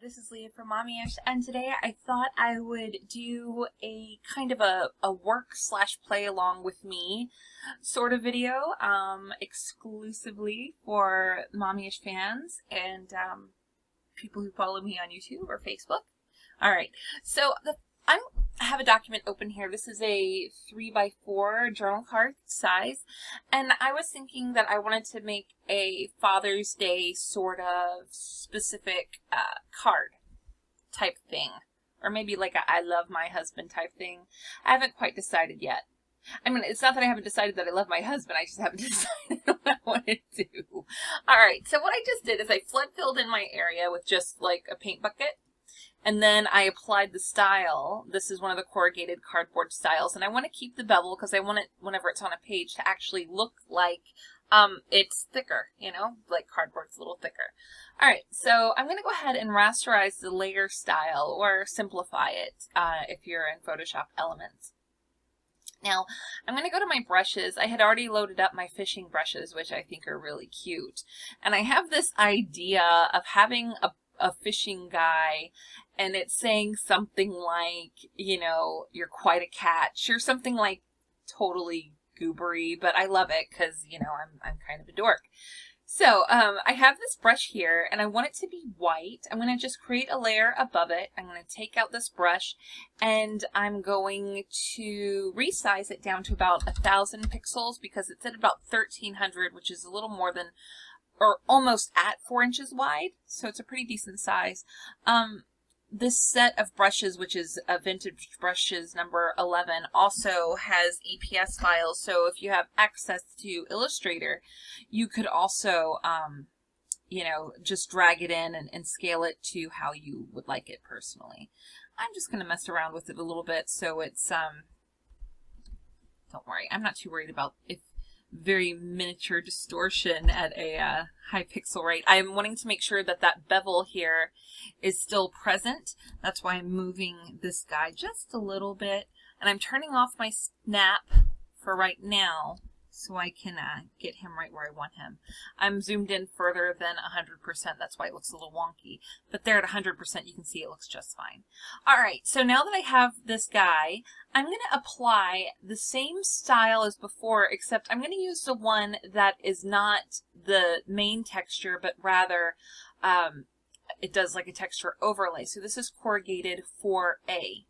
this is Leah from Mommyish, and today I thought I would do a kind of a work/play along with me sort of video, exclusively for Mommyish fans and people who follow me on YouTube or Facebook. Alright, so I have a document open here. This is a 3x4 journal card size, and I was thinking that I wanted to make a Father's Day sort of specific card type thing, or maybe like a I love my husband type thing. I haven't quite decided yet. I mean, it's not that I haven't decided that I love my husband, I just haven't decided what I want to do. Alright, so what I just did is I flood filled in my area with just like a paint bucket. And then I applied the style. This is one of the corrugated cardboard styles. And I want to keep the bevel because I want it, whenever it's on a page, to actually look like it's thicker, you know, like cardboard's a little thicker. Alright, so I'm going to go ahead and rasterize the layer style, or simplify it if you're in Photoshop Elements. Now, I'm going to go to my brushes. I had already loaded up my fishing brushes, which I think are really cute. And I have this idea of having a fishing guy, and it's saying something like, you know, you're quite a catch, or something like totally goobery, but I love it because, you know, I'm kind of a dork. So I have this brush here, and I want it to be white. I'm going to just create a layer above it. I'm going to take out this brush, and I'm going to resize it down to about 1,000 pixels because it's at about 1,300, which is a little more than, or almost at 4 inches wide, so it's a pretty decent size. This set of brushes, which is a vintage brushes number 11, also has EPS files, so if you have access to Illustrator, you could also, you know, just drag it in and scale it to how you would like it personally. I'm just going to mess around with it a little bit so it's, don't worry, I'm not too worried about if very miniature distortion at a high pixel rate. I'm wanting to make sure that that bevel here is still present. That's why I'm moving this guy just a little bit, and I'm turning off my snap for right now so I can get him right where I want him. I'm zoomed in further than 100%, that's why it looks a little wonky, but there at 100% you can see it looks just fine. Alright, so now that I have this guy, I'm going to apply the same style as before, except I'm going to use the one that is not the main texture, but rather it does like a texture overlay. So this is corrugated 4A.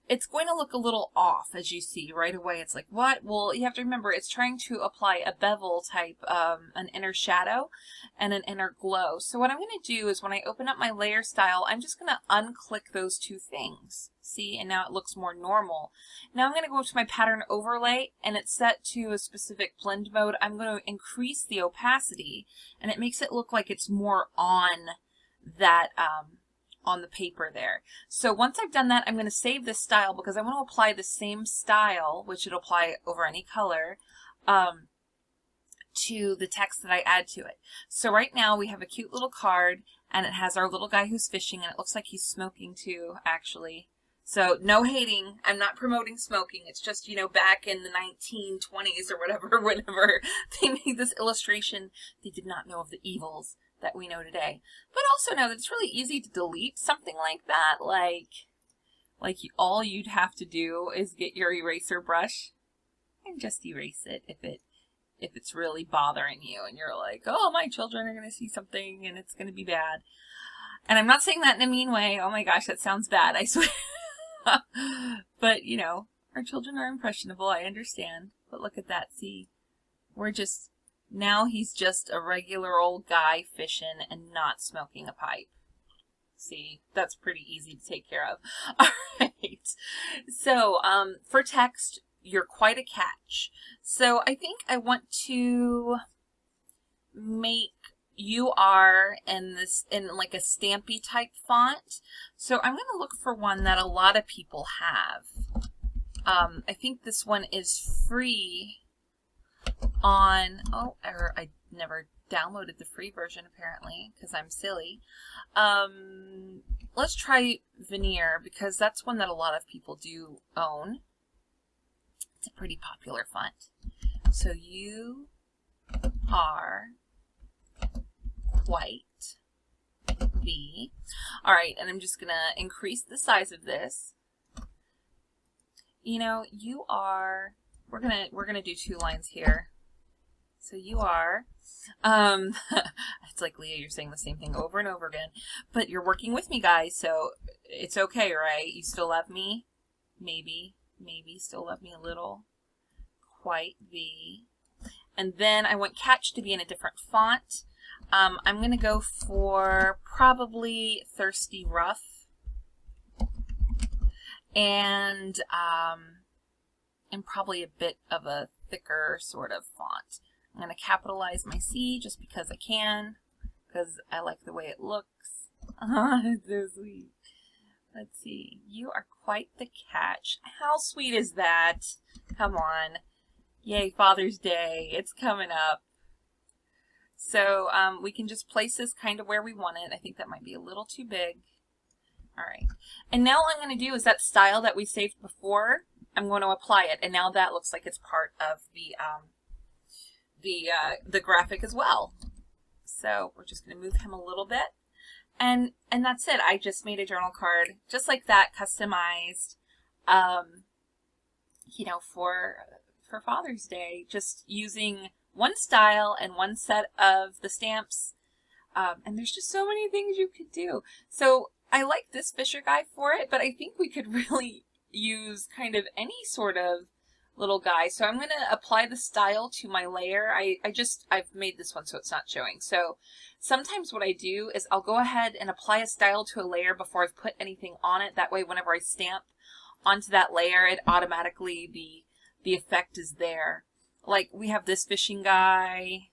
It's going to look a little off, as you see right away. It's like, what? Well, you have to remember, it's trying to apply a bevel type, an inner shadow and an inner glow. So what I'm going to do is when I open up my layer style, I'm just going to unclick those two things. See, and now it looks more normal. Now I'm going to go to my pattern overlay, and it's set to a specific blend mode. I'm going to increase the opacity, and it makes it look like it's more on that, on the paper there. So once I've done that, I'm going to save this style because I want to apply the same style, which it'll apply over any color, to the text that I add to it. So right now we have a cute little card, and it has our little guy who's fishing, and it looks like he's smoking too, actually. So no hating, I'm not promoting smoking, it's just, you know, back in the 1920s or whatever, whenever they made this illustration, they did not know of the evils that we know today. But also know that it's really easy to delete something like that, like all you'd have to do is get your eraser brush and just erase it if it's really bothering you and you're like, oh, my children are going to see something and it's going to be bad. And I'm not saying that in a mean way. Oh my gosh, that sounds bad, I swear. But, you know, our children are impressionable, I understand. But look at that, see? Now he's just a regular old guy fishing and not smoking a pipe. See, that's pretty easy to take care of. Alright, so for text, you're quite a catch. So I think I want to make you are in like a stampy type font. So I'm going to look for one that a lot of people have. I think this one is free on, I never downloaded the free version apparently because I'm silly. Let's try Veneer because that's one that a lot of people do own. It's a pretty popular font. So you are quite V. All right, and I'm just gonna increase the size of this. You know, you are, we're gonna do 2 lines here. So you are, it's like, Leah, you're saying the same thing over and over again, but you're working with me, guys, so it's okay, right? You still love me? Maybe still love me a little. Quite V. And then I want catch to be in a different font. I'm going to go for probably Thirsty Rough. And probably a bit of a thicker sort of font. I'm going to capitalize my C just because I can, because I like the way it looks. It's so sweet. Let's see. You are quite the catch. How sweet is that? Come on. Yay, Father's Day. It's coming up. So we can just place this kind of where we want it. I think that might be a little too big. All right. And now all I'm going to do is that style that we saved before, I'm going to apply it. And now that looks like it's part of the graphic as well. So we're just going to move him a little bit. And that's it. I just made a journal card just like that, customized, you know, for Father's Day, just using one style and one set of the stamps. And there's just so many things you could do. So I like this Fisher guy for it, but I think we could really use kind of any sort of little guy. So I'm going to apply the style to my layer. I've made this one so it's not showing. So sometimes what I do is I'll go ahead and apply a style to a layer before I've put anything on it. That way, whenever I stamp onto that layer, it automatically, the effect is there. Like we have this fishing guy.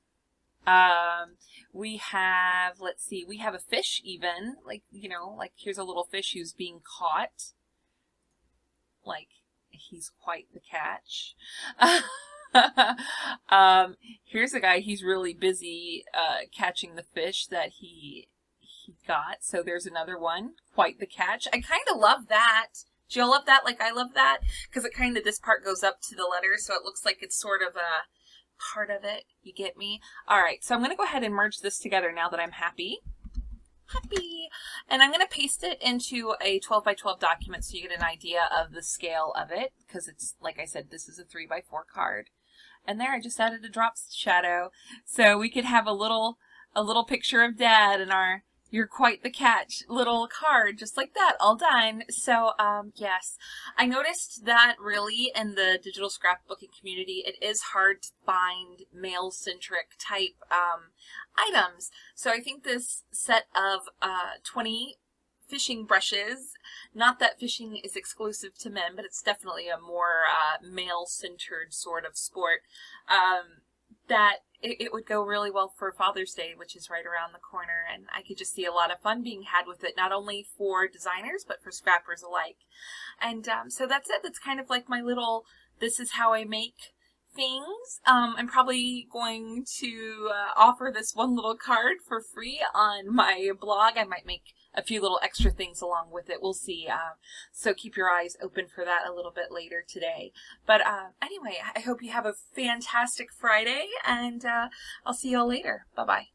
We have, let's see, we have a fish even, like, you know, like here's a little fish who's being caught. Like, he's quite the catch. Here's a guy, he's really busy catching the fish that he got. So there's another one, quite the catch. I kind of love that. Do y'all love that like I love that? Because it kind of, this part goes up to the letter, so it looks like it's sort of a part of it. You get me? All right, so I'm going to go ahead and merge this together now that I'm happy. And I'm going to paste it into a 12 by 12 document so you get an idea of the scale of it, because it's, like I said, this is a 3 by 4 card. And there I just added a drop shadow. So we could have a little picture of Dad in our You're Quite the Catch little card, just like that, all done. So, yes, I noticed that really in the digital scrapbooking community, it is hard to find male-centric type items. So I think this set of 20 fishing brushes, not that fishing is exclusive to men, but it's definitely a more male-centered sort of sport, that it would go really well for Father's Day, which is right around the corner, and I could just see a lot of fun being had with it, not only for designers, but for scrappers alike. And so that's it. That's kind of like my little, this is how I make things. I'm probably going to offer this one little card for free on my blog. I might make a few little extra things along with it. We'll see. So keep your eyes open for that a little bit later today. But anyway, I hope you have a fantastic Friday, and I'll see you all later. Bye-bye.